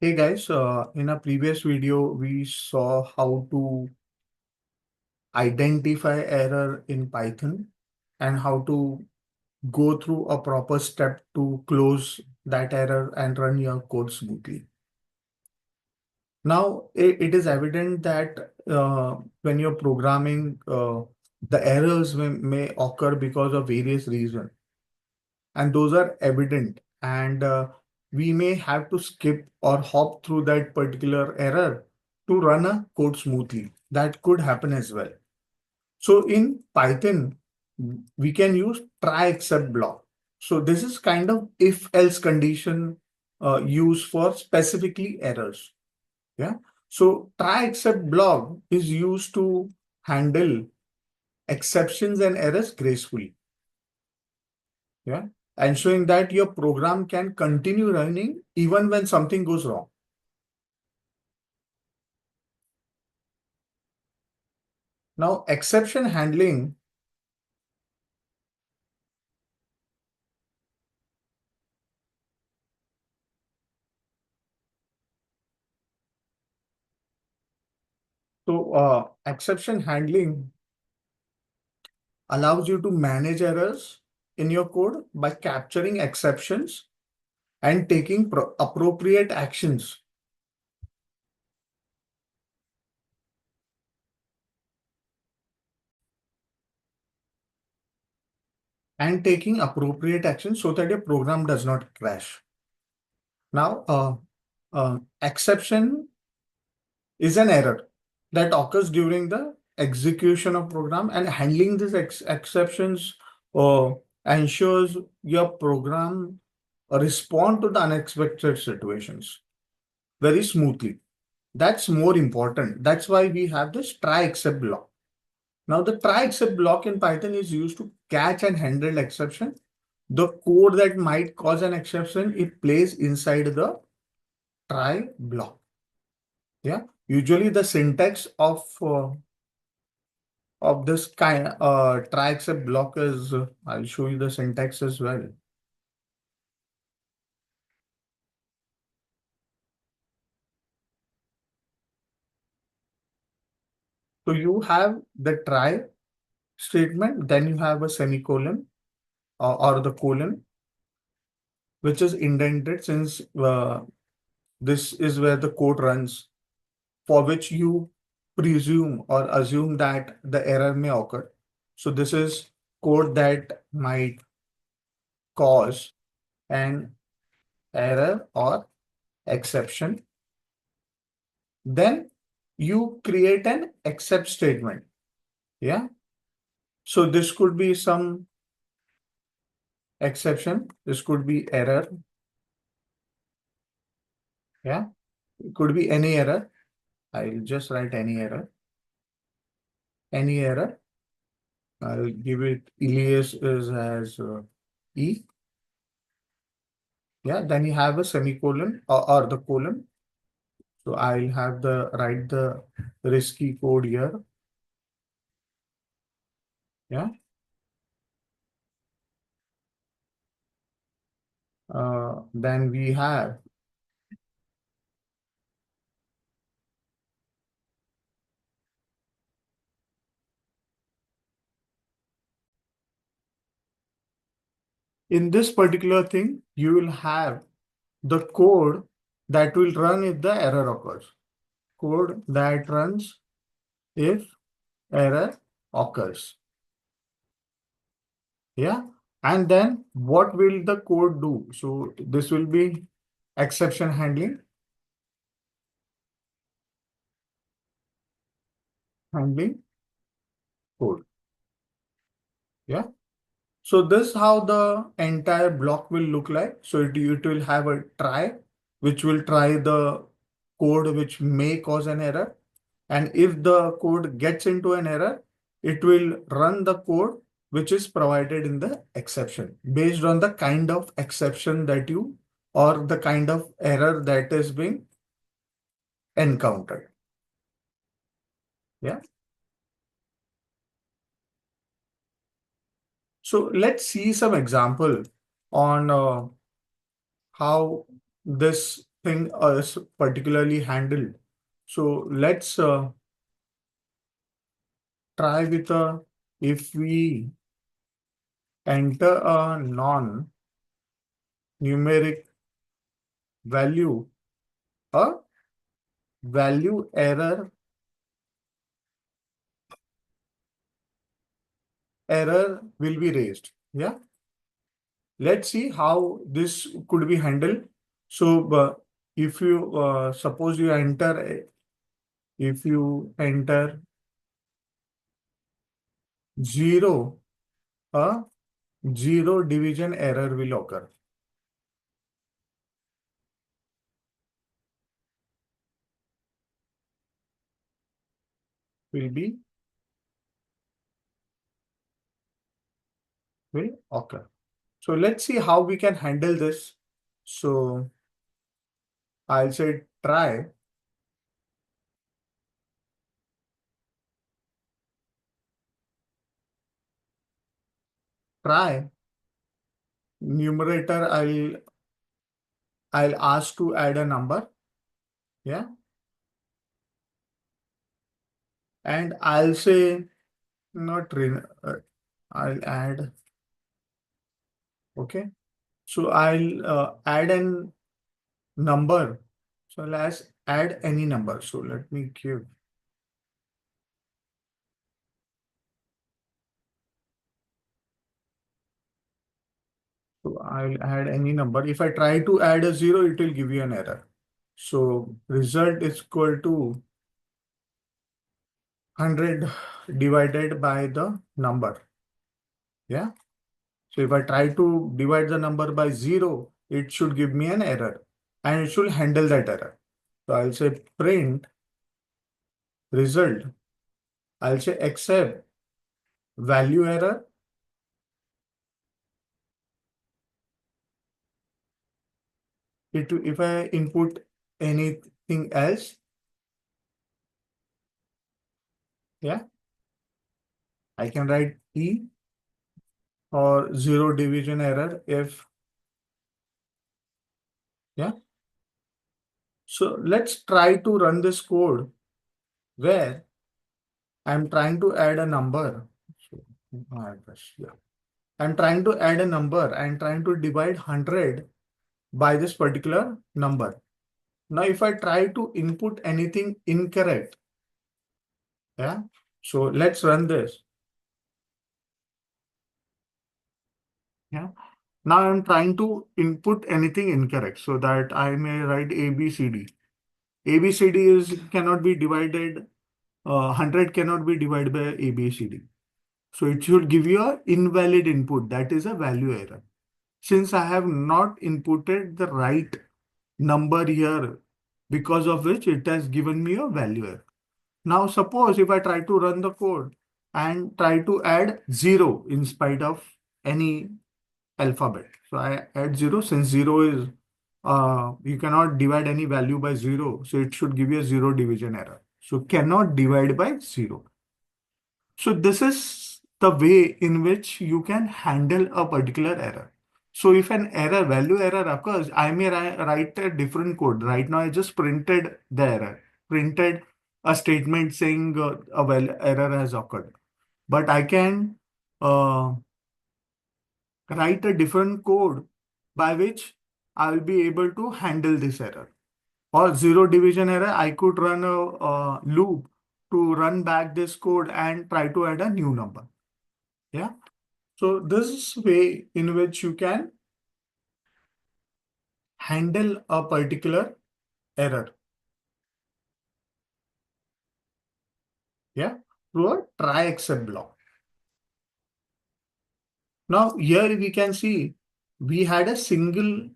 Hey guys, in a previous video, we saw how to identify error in Python and how to go through a proper step to close that error and run your code smoothly. Now, it is evident that when you're programming, the errors may occur because of various reasons, and those are evident. And we may have to skip or hop through that particular error to run a code smoothly. That could happen as well. So in Python, we can use try except block. So this is kind of if else condition used for specifically errors. Yeah. So try except block is used to handle exceptions and errors gracefully. Yeah. Ensuring that your program can continue running even when something goes wrong. Now, exception handling. So, exception handling allows you to manage errors in your code by capturing exceptions and taking appropriate actions. And taking appropriate actions so that your program does not crash. Now, exception is an error that occurs during the execution of program, and handling these exceptions uh, ensures your program respond to the unexpected situations very smoothly. That's more important. That's why we have this try except block. Now the try except block in Python is used to catch and handle exception. The code that might cause an exception, it plays inside the try block. Yeah, usually the syntax of this kind try except block is I'll show you the syntax as well. So you have the try statement, then you have a semicolon or the colon, which is indented since this is where the code runs, for which you presume or assume that the error may occur. So this is code that might cause an error or exception. Then you create an except statement. Yeah. So this could be some exception. This could be error. Yeah. It could be any error. I'll just write any error. Any error. I'll give it alias is as E. Yeah. Then you have a semicolon or the colon. So I'll have the write the risky code here. Yeah. Then we have in this particular thing, you will have the code that will run if the error occurs. Code that runs if error occurs. Yeah. And then what will the code do? So this will be exception handling code. Yeah. So this is how the entire block will look like. So it will have a try, which will try the code which may cause an error. And if the code gets into an error, it will run the code which is provided in the exception based on the kind of exception that you or the kind of error that is being encountered. Yeah. So let's see some example on how this thing is particularly handled. So let's try with a, if we enter a non-numeric value, a value error will be raised. Yeah. Let's see how this could be handled. So if you suppose you enter, if you enter 0, a zero division error will occur. Will be will occur. So let's see how we can handle this. So I'll say try numerator. I'll ask to add a number. Yeah. And I'll say not I'll add. Okay. So I'll add an number. So let's add any number. So let me give. So I'll add any number. If I try to add a 0, it will give you an error. So result is equal to 100 divided by the number. Yeah. So if I try to divide the number by 0, it should give me an error and it should handle that error. So I'll say print result. I'll say except value error. If I input anything else, yeah, I can write E or zero division error if, yeah. So let's try to run this code where I'm trying to add a number. So, my gosh, yeah. I'm trying to add a number and trying to divide 100 by this particular number. Now, if I try to input anything incorrect, yeah. So let's run this. Yeah. Now I'm trying to input anything incorrect so that I may write A, B, C, D. A, B, C, D is cannot be divided, 100 cannot be divided by A, B, C, D. So it should give you a invalid input. That is a value error. Since I have not inputted the right number here, because of which it has given me a value error. Now suppose if I try to run the code and try to add 0 in spite of any alphabet. So I add 0 since 0 is, you cannot divide any value by 0. So it should give you a 0 division error. So cannot divide by 0. So this is the way in which you can handle a particular error. So if an value error occurs, I may write a different code. Right now, I just printed the error, printed a statement saying error has occurred. But I can uh, write a different code by which I'll be able to handle this error. Or zero division error, I could run a loop to run back this code and try to add a new number. Yeah. So this is way in which you can handle a particular error. Yeah. Through a try except block. Now here we can see we had a single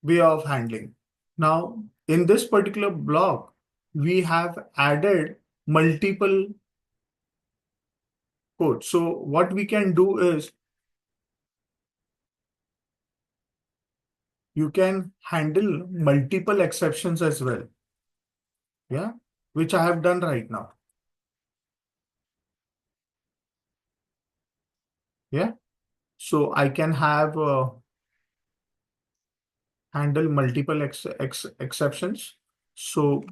way of handling. Now in this particular block, we have added multiple code. So what we can do is you can handle multiple exceptions as well. Yeah, which I have done right now. Yeah, so I can have handle multiple exceptions. So,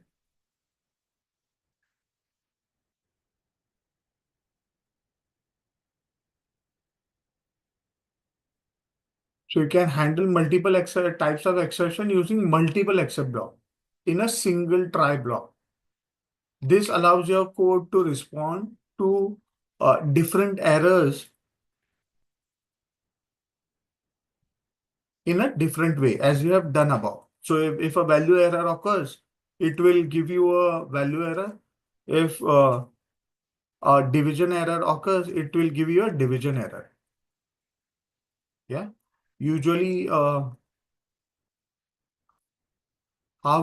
so you can handle multiple types of exception using multiple except block in a single try block. This allows your code to respond to different errors in a different way as you have done above. So if a value error occurs, it will give you a value error. If a division error occurs, it will give you a division error. Yeah. Usually, how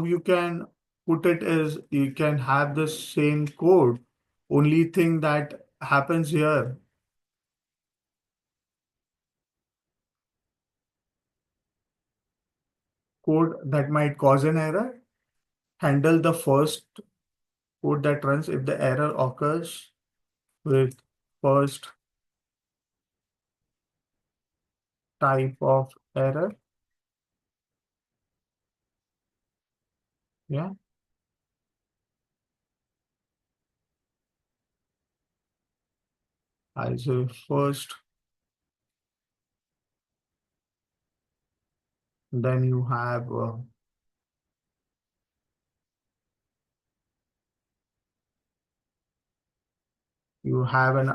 you can put it is you can have the same code. Only thing that happens here, code that might cause an error, handle the first code that runs if the error occurs with first type of error. Yeah. I'll say first, then you have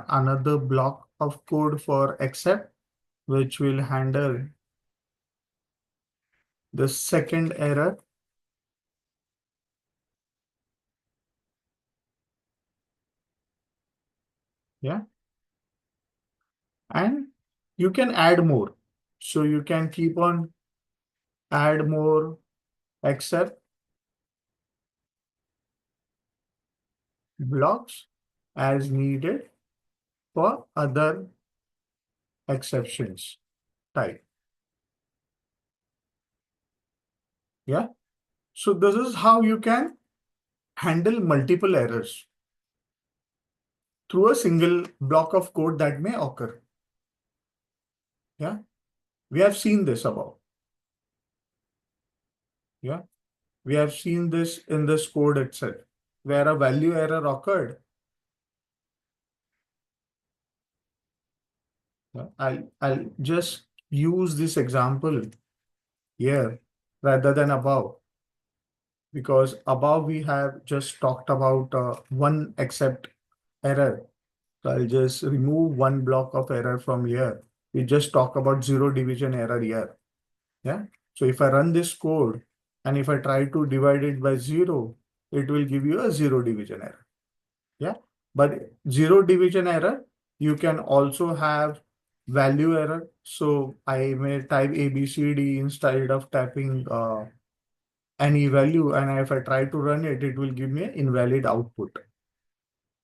another block of code for except, which will handle the second error. Yeah. And you can add more. So you can keep on add more except blocks as needed for other exceptions type. Yeah. So this is how you can handle multiple errors through a single block of code that may occur. Yeah. We have seen this above. Yeah. We have seen this in this code itself, where a value error occurred. Yeah. I'll just use this example here rather than above, because above we have just talked about one except error. So I'll just remove one block of error from here. We just talk about zero division error here. Yeah. So if I run this code and if I try to divide it by zero, it will give you a zero division error. Yeah. But zero division error, you can also have value error. So I may type ABCD instead of typing any value, and if I try to run it, it will give me an invalid output.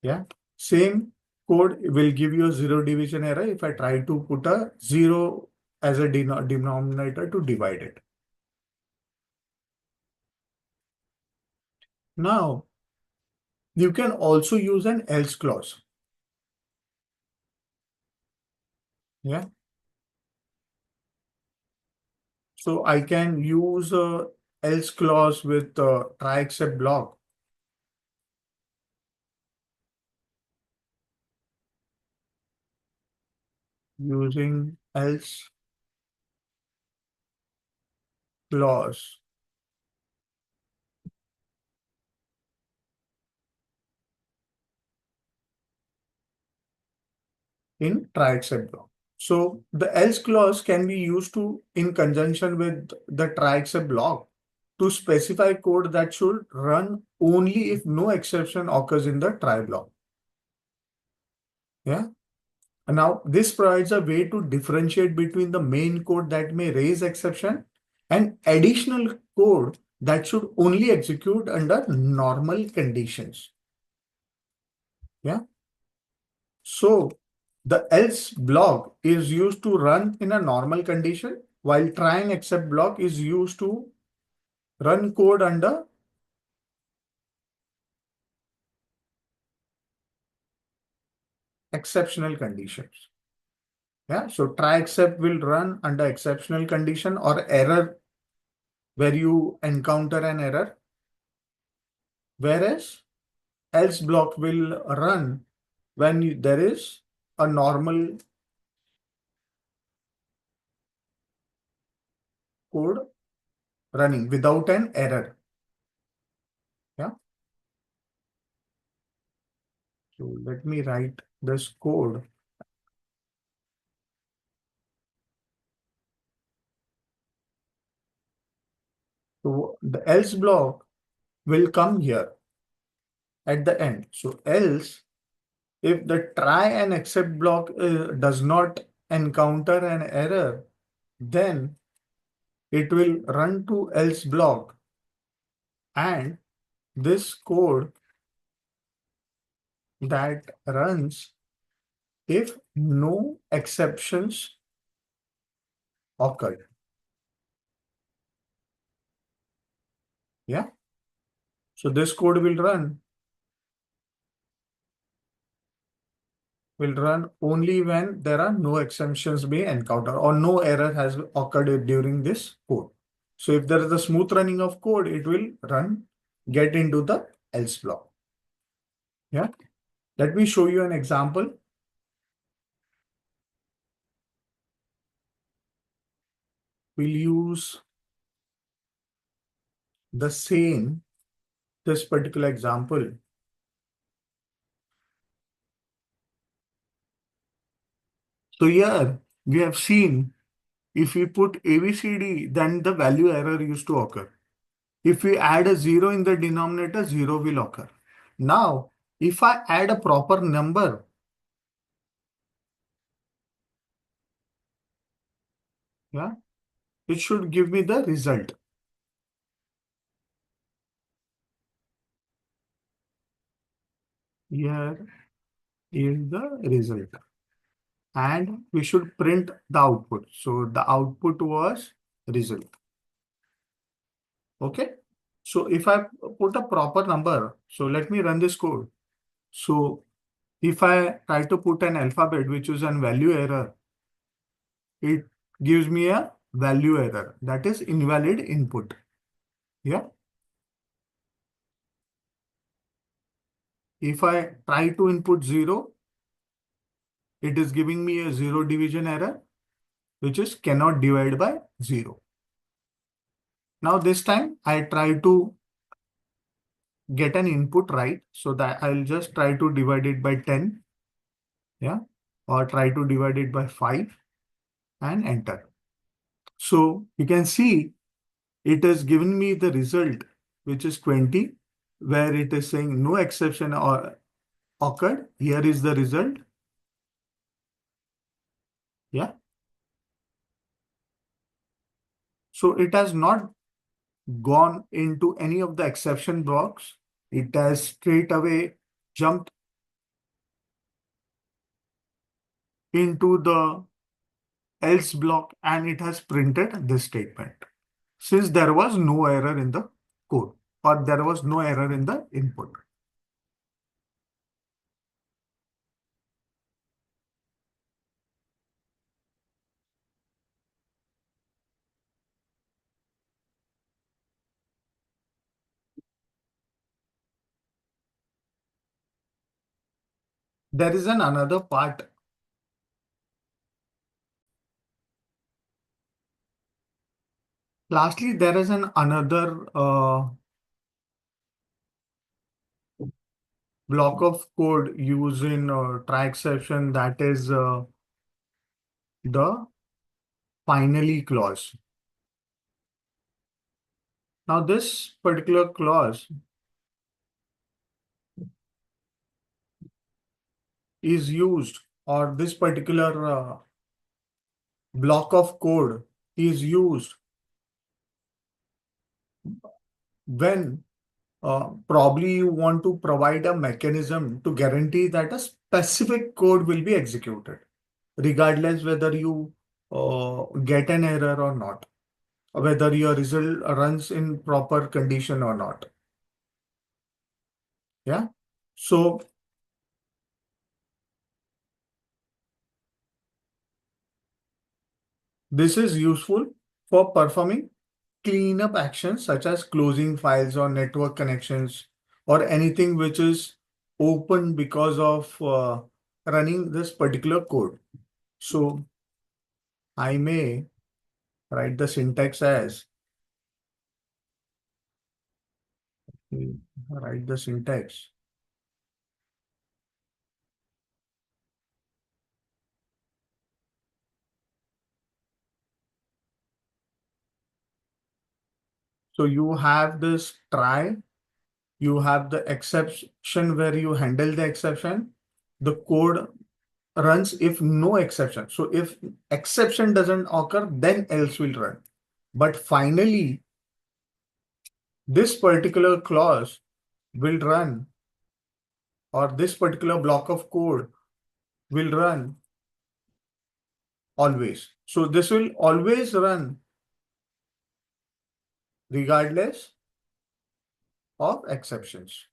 Yeah. Same code will give you a zero division error if I try to put a zero as a denominator to divide it. Now, you can also use an else clause. Yeah. So I can use a else clause with try except block using else clause in try except block. So the else clause can be used to in conjunction with the try except block to specify code that should run only if no exception occurs in the try block. Yeah. And now this provides a way to differentiate between the main code that may raise exception and additional code that should only execute under normal conditions. Yeah. So the else block is used to run in a normal condition, while try and except block is used to run code under exceptional conditions. Yeah. So try except will run under exceptional condition or error where you encounter an error, whereas else block will run when there is a normal code running without an error. Yeah. So let me write this code. So the else block will come here at the end. So else, if the try and except block does not encounter an error, then it will run to else block, and this code that runs if no exceptions occurred. Yeah. So this code will run only when there are no exceptions being encountered or no error has occurred during this code. So if there is a smooth running of code, it will get into the else block. Yeah. Let me show you an example. We'll use the same, this particular example. So here we have seen if we put ABCD, then the value error used to occur. If we add a 0 in the denominator, 0 will occur. Now, if I add a proper number, yeah, it should give me the result. Here is the result. And we should print the output. So the output was result. Okay. So if I put a proper number, so let me run this code. So if I try to put an alphabet, which is an value error, it gives me a value error, that is invalid input. Yeah. If I try to input 0, it is giving me a 0 division error, which is cannot divide by 0. Now this time I try to get an input right, so that I'll just try to divide it by 10, yeah, or try to divide it by 5 and enter. So you can see it has given me the result, which is 20, where it is saying no exception or occurred. Here is the result. Yeah. So it has not gone into any of the exception blocks. It has straight away jumped into the else block and it has printed this statement. Since there was no error in the code or there was no error in the input. There is another part. Lastly, there is another block of code used in try exception, that is the finally clause. Now this particular clause is used, or this particular block of code is used when probably you want to provide a mechanism to guarantee that a specific code will be executed, regardless whether you get an error or not, or whether your result runs in proper condition or not. Yeah. So this is useful for performing cleanup actions such as closing files or network connections or anything which is open because of running this particular code. So I may write the syntax as write the syntax. So you have this try, you have the exception where you handle the exception. The code runs if no exception. So if exception doesn't occur, then else will run. But finally, this particular clause will run, or this particular block of code will run always. So this will always run regardless of exceptions.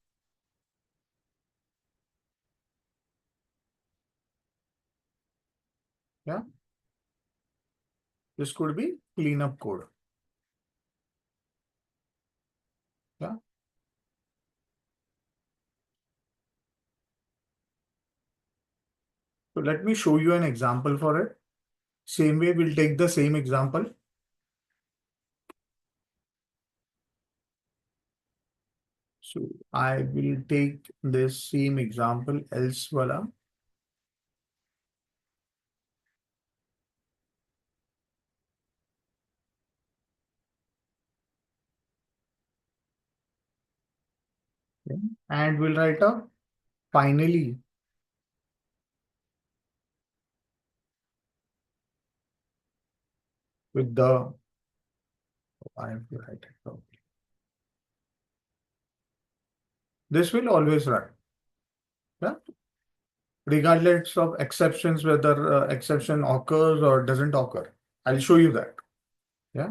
Yeah, this could be cleanup code. Yeah. So let me show you an example for it. Same way, we'll take the same example. So I will take this same example else wala. Okay. And we'll write a finally with the I have to write it properly. This will always run. Yeah. Regardless of exceptions, whether exception occurs or doesn't occur. I'll show you that. Yeah.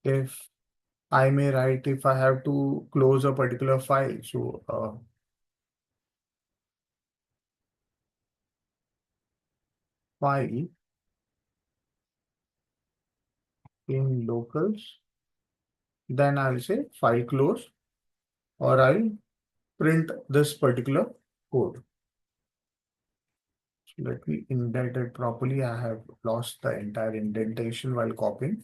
If I may write, if I have to close a particular file, so file in locals, then I'll say file close, or I'll print this particular code. So let me indent it properly. I have lost the entire indentation while copying.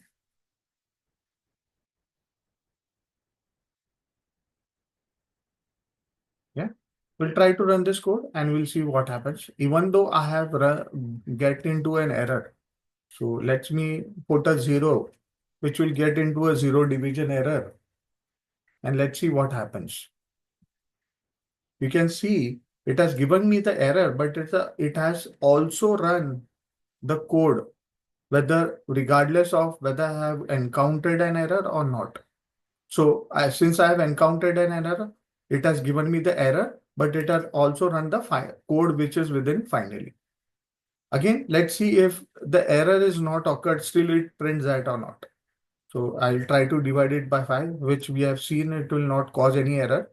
Yeah. We'll try to run this code and we'll see what happens. Even though I have get into an error. So let me put a 0, which will get into a 0 division error. And let's see what happens. You can see it has given me the error, but it has also run the code, whether regardless of whether I have encountered an error or not. So since I have encountered an error, it has given me the error, but it has also run the code which is within finally. Again, let's see if the error is not occurred, still it prints that or not. So I'll try to divide it by 5, which we have seen it will not cause any error.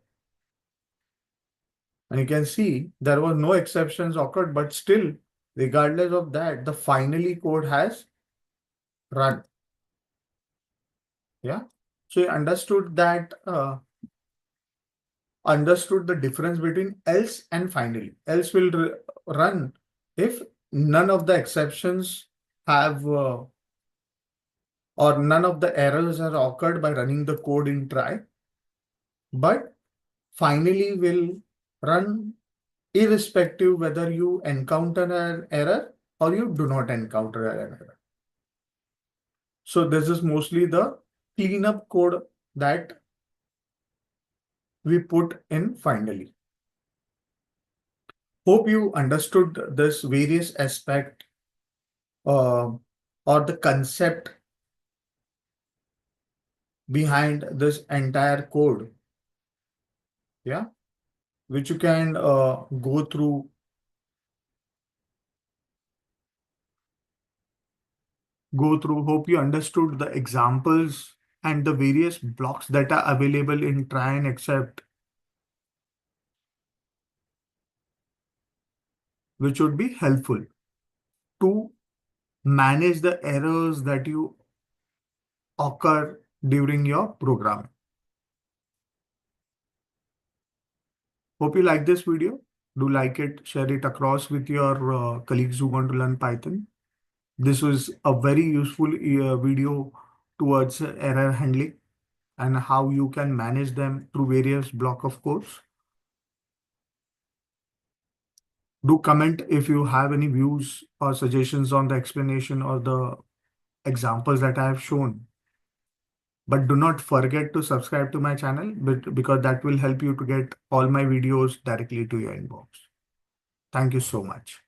And you can see there was no exceptions occurred, but still, regardless of that, the finally code has run. Yeah. So you understood that, understood the difference between else and finally. Else will run if none of the exceptions have or none of the errors have occurred by running the code in try, but finally will run irrespective whether you encounter an error or you do not encounter an error. So this is mostly the cleanup code that we put in finally. Hope you understood this various aspect or the concept behind this entire code. Yeah, which you can go through. Hope you understood the examples and the various blocks that are available in try and accept, which would be helpful to manage the errors that you occur during your programming. Hope you like this video. Do like it, share it across with your colleagues who want to learn Python. This was a very useful video towards error handling and how you can manage them through various block of codes. Do comment if you have any views or suggestions on the explanation or the examples that I have shown. But do not forget to subscribe to my channel because that will help you to get all my videos directly to your inbox. Thank you so much.